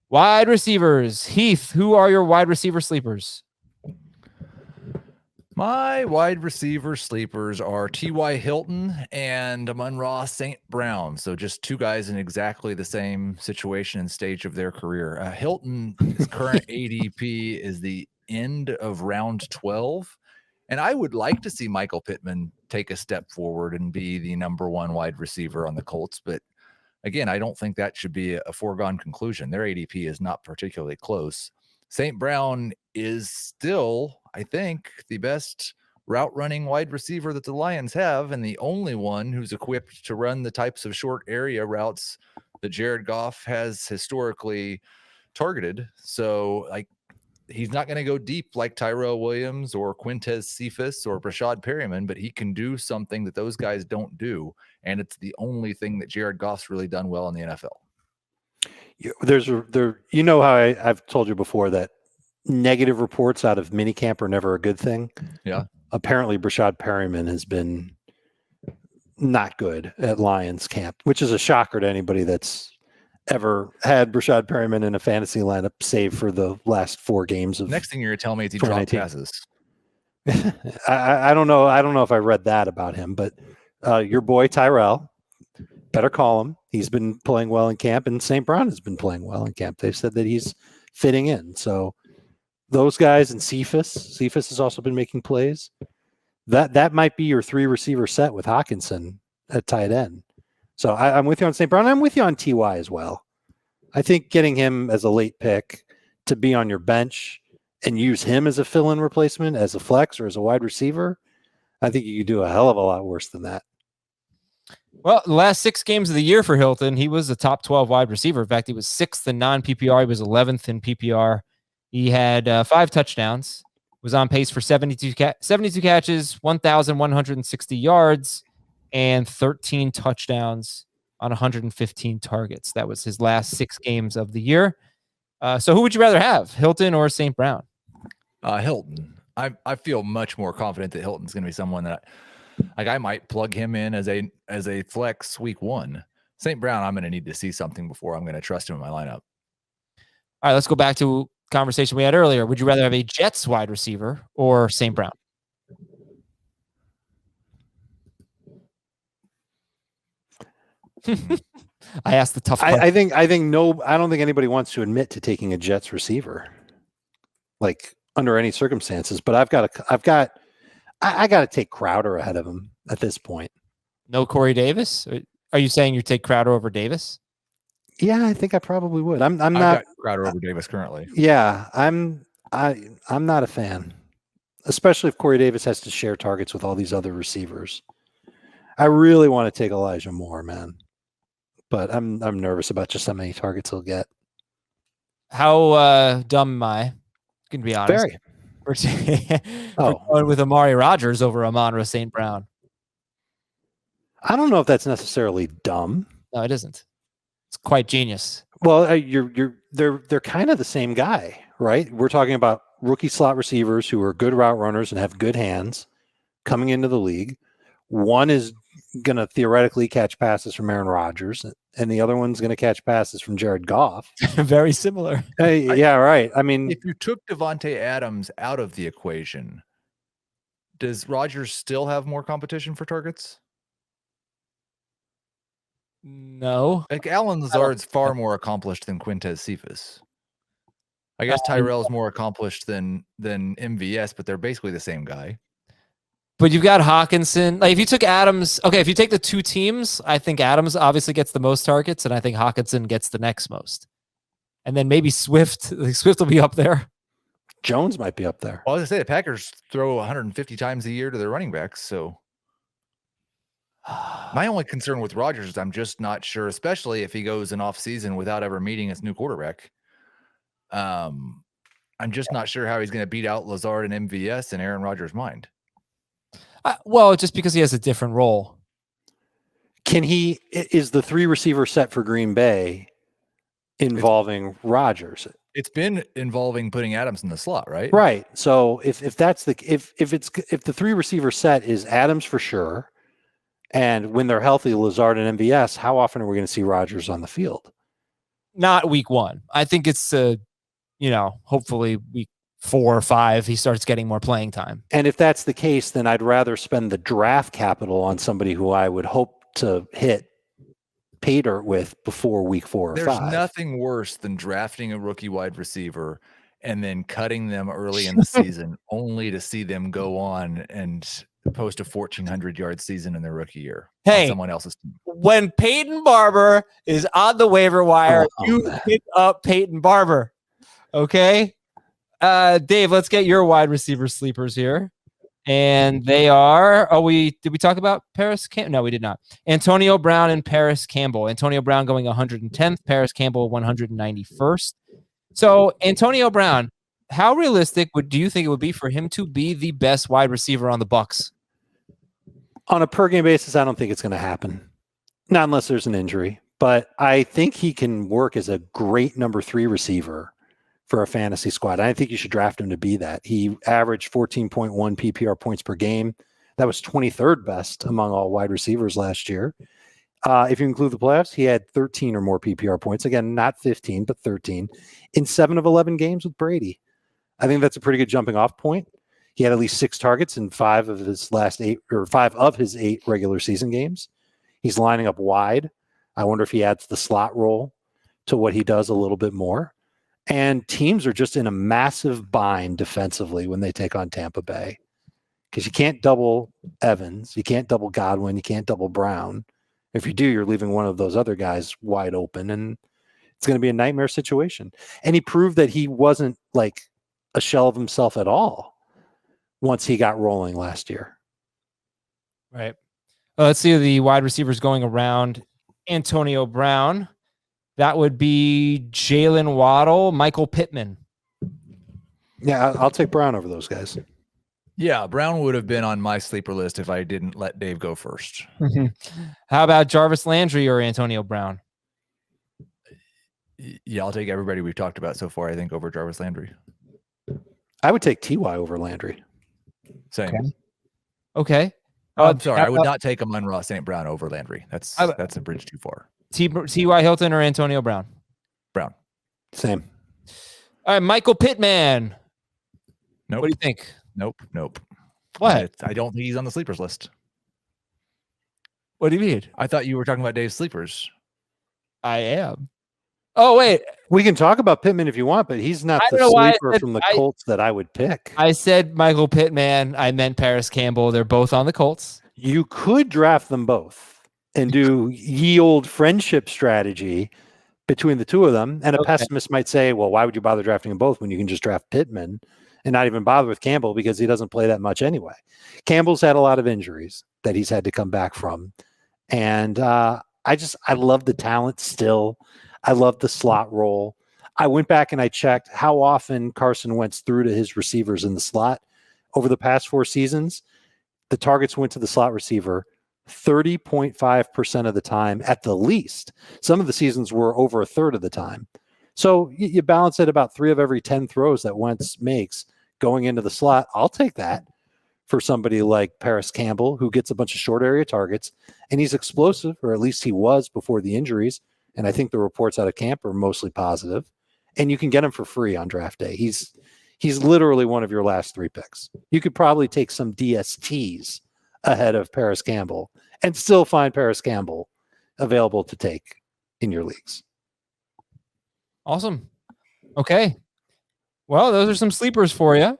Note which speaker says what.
Speaker 1: Wide receivers. Heath, who are your wide receiver sleepers?
Speaker 2: My wide receiver sleepers are T.Y. Hilton and Amon-Ra St. Brown. So just two guys in exactly the same situation and stage of their career. Hilton, his current ADP is the end of round 12. And I would like to see Michael Pittman take a step forward and be the number one wide receiver on the Colts. But again, I don't think that should be a foregone conclusion. Their ADP is not particularly close. St. Brown is still, I think, the best route running wide receiver that the Lions have, and the only one who's equipped to run the types of short area routes that Jared Goff has historically targeted. So, like, he's not going to go deep like Tyrell Williams or Quintez Cephas or Brashad Perryman, but he can do something that those guys don't do. And it's the only thing that Jared Goff's really done well in the NFL.
Speaker 3: You know how I've told you before that negative reports out of minicamp are never a good thing.
Speaker 2: Yeah.
Speaker 3: Apparently Brashad Perryman has been not good at Lions camp, which is a shocker to anybody that's ever had Brashad Perryman in a fantasy lineup, save for the last 4 games of.
Speaker 2: Next thing you're telling me is he dropped passes.
Speaker 3: I don't know. I don't know if I read that about him, but your boy Tyrell, better call him. He's been playing well in camp, and St. Brown has been playing well in camp. They've said that he's fitting in. So those guys, and Cephas has also been making plays. That might be your 3 receiver set with Hawkinson at tight end. So I'm with you on St. Brown. I'm with you on TY as well. I think getting him as a late pick to be on your bench and use him as a fill-in replacement, as a flex or as a wide receiver, I think you could do a hell of a lot worse than that.
Speaker 1: Well, the last 6 games of the year for Hilton, he was a top 12 wide receiver. In fact, he was 6th in non-PPR. He was 11th in PPR. He had 5 touchdowns, was on pace for 72 catches, 1,160 yards, and 13 touchdowns on 115 targets. That was his last 6 games of the year. So who would you rather have, Hilton or St. Brown?
Speaker 2: Hilton. I feel much more confident that Hilton's going to be someone that I might plug him in as a flex week 1. St. Brown, I'm going to need to see something before I'm going to trust him in my lineup.
Speaker 1: All right, let's go back to conversation we had earlier. Would you rather have a Jets wide receiver or St. Brown? I asked the tough question.
Speaker 3: I don't think anybody wants to admit to taking a Jets receiver, like under any circumstances. But I got to take Crowder ahead of him at this point.
Speaker 1: No Corey Davis? Are you saying you take Crowder over Davis?
Speaker 3: Yeah, I think I probably would. I've not
Speaker 2: got Crowder over Davis currently.
Speaker 3: Yeah, I'm not a fan, especially if Corey Davis has to share targets with all these other receivers. I really want to take Elijah Moore, man, but I'm nervous about just how many targets he'll get.
Speaker 1: How dumb am I? Can be honest.
Speaker 3: Very.
Speaker 1: We're going with Amari Rogers over Amon-Ra St. Brown.
Speaker 3: I don't know if that's necessarily dumb.
Speaker 1: No, it isn't. It's quite genius.
Speaker 3: Well, they're kind of the same guy, right? We're talking about rookie slot receivers who are good route runners and have good hands coming into the league. One is going to theoretically catch passes from Aaron Rodgers, and the other one's going to catch passes from Jared Goff.
Speaker 1: Very similar.
Speaker 3: Yeah, right. I mean,
Speaker 2: if you took Devontae Adams out of the equation, does Rodgers still have more competition for targets?
Speaker 1: No.
Speaker 2: Like Alan Lazard's far more accomplished than Quintez Cephas. I guess Tyrell's more accomplished than MVS, but they're basically the same guy.
Speaker 1: But you've got Hawkinson. Like if you took Adams, okay, if you take the 2 teams, I think Adams obviously gets the most targets, and I think Hawkinson gets the next most. And then maybe Swift. Swift will be up there.
Speaker 3: Jones might be up there.
Speaker 2: Well, I was going to say, the Packers throw 150 times a year to their running backs, so my only concern with Rodgers is I'm just not sure, especially if he goes an off season without ever meeting his new quarterback. I'm just not sure how he's going to beat out Lazard and MVS in Aaron Rodgers' mind.
Speaker 1: Well, just because he has a different role.
Speaker 3: Is the 3 receiver set for Green Bay involving Rodgers?
Speaker 2: It's been involving putting Adams in the slot, right?
Speaker 3: Right. So if the 3 receiver set is Adams for sure, and when they're healthy, Lazard and MVS, how often are we going to see Rodgers on the field?
Speaker 1: not week 1. I think it's hopefully week 4 or 5 he starts getting more playing time.
Speaker 3: And if that's the case, then I'd rather spend the draft capital on somebody who I would hope to hit pay dirt with before week 4 or 5.
Speaker 2: There's nothing worse than drafting a rookie wide receiver and then cutting them early in the season only to see them go on and post a 1,400-yard season in their rookie year.
Speaker 1: Hey,
Speaker 2: on someone else's team.
Speaker 1: When Peyton Barber is on the waiver wire, you pick up Peyton Barber. Okay? Dave, let's get your wide receiver sleepers here. And they are, did we talk about Paris Campbell? No, we did not. Antonio Brown and Paris Campbell. Antonio Brown going 110th, Paris Campbell 191st. So Antonio Brown, how realistic do you think it would be for him to be the best wide receiver on the Bucs?
Speaker 3: On a per game basis, I don't think it's going to happen. Not unless there's an injury. But I think he can work as a great number 3 receiver for a fantasy squad. I think you should draft him to be that. He averaged 14.1 PPR points per game. That was 23rd best among all wide receivers last year. If you include the playoffs, he had 13 or more PPR points. Again, not 15, but 13 in 7 of 11 games with Brady. I think that's a pretty good jumping off point. He had at least 6 targets in 5 of his 8 regular season games. He's lining up wide. I wonder if he adds the slot role to what he does a little bit more. And teams are just in a massive bind defensively when they take on Tampa Bay, because you can't double Evans, you can't double Godwin, you can't double Brown. If you do, you're leaving one of those other guys wide open, and it's going to be a nightmare situation. And he proved that he wasn't like a shell of himself at all once he got rolling last year.
Speaker 1: Right. Let's see the wide receivers going around. Antonio Brown. That would be Jalen Waddle, Michael Pittman.
Speaker 3: Yeah, I'll take Brown over those guys.
Speaker 2: Yeah, Brown would have been on my sleeper list if I didn't let Dave go first.
Speaker 1: How about Jarvis Landry or Antonio Brown?
Speaker 2: Yeah, I'll take everybody we've talked about so far, I think, over Jarvis Landry.
Speaker 3: I would take T.Y. over Landry.
Speaker 2: Same.
Speaker 1: Okay.
Speaker 2: I'm sorry. I would not take Amon-Ra St. Brown over Landry. That's a bridge too far.
Speaker 1: T.Y. Hilton or Antonio Brown?
Speaker 2: Brown.
Speaker 3: Same.
Speaker 1: All right, Michael Pittman.
Speaker 2: Nope.
Speaker 1: What do you think?
Speaker 2: Nope.
Speaker 1: What?
Speaker 2: I don't think he's on the sleepers list.
Speaker 1: What do you mean?
Speaker 2: I thought you were talking about Dave's sleepers.
Speaker 1: I am. Oh, wait.
Speaker 3: We can talk about Pittman if you want, but he's not the sleeper from the Colts that I would pick.
Speaker 1: I said Michael Pittman. I meant Paris Campbell. They're both on the Colts.
Speaker 3: You could draft them both and do ye old friendship strategy between the two of them. And a pessimist might say, well, why would you bother drafting them both when you can just draft Pittman and not even bother with Campbell because he doesn't play that much anyway? Campbell's had a lot of injuries that he's had to come back from. And I love the talent still. I love the slot role. I went back and I checked how often Carson Wentz threw to his receivers in the slot over the past 4 seasons. The targets went to the slot receiver 30.5% of the time at the least. Some of the seasons were over a third of the time. So you balance it about 3 of every 10 throws that Wentz makes going into the slot. I'll take that for somebody like Paris Campbell, who gets a bunch of short area targets, and he's explosive, or at least he was before the injuries. And I think the reports out of camp are mostly positive. And you can get him for free on draft day. He's literally one of your last 3 picks. You could probably take some DSTs ahead of Paris Campbell and still find Paris Campbell available to take in your leagues.
Speaker 1: Awesome. Okay. Well, those are some sleepers for you.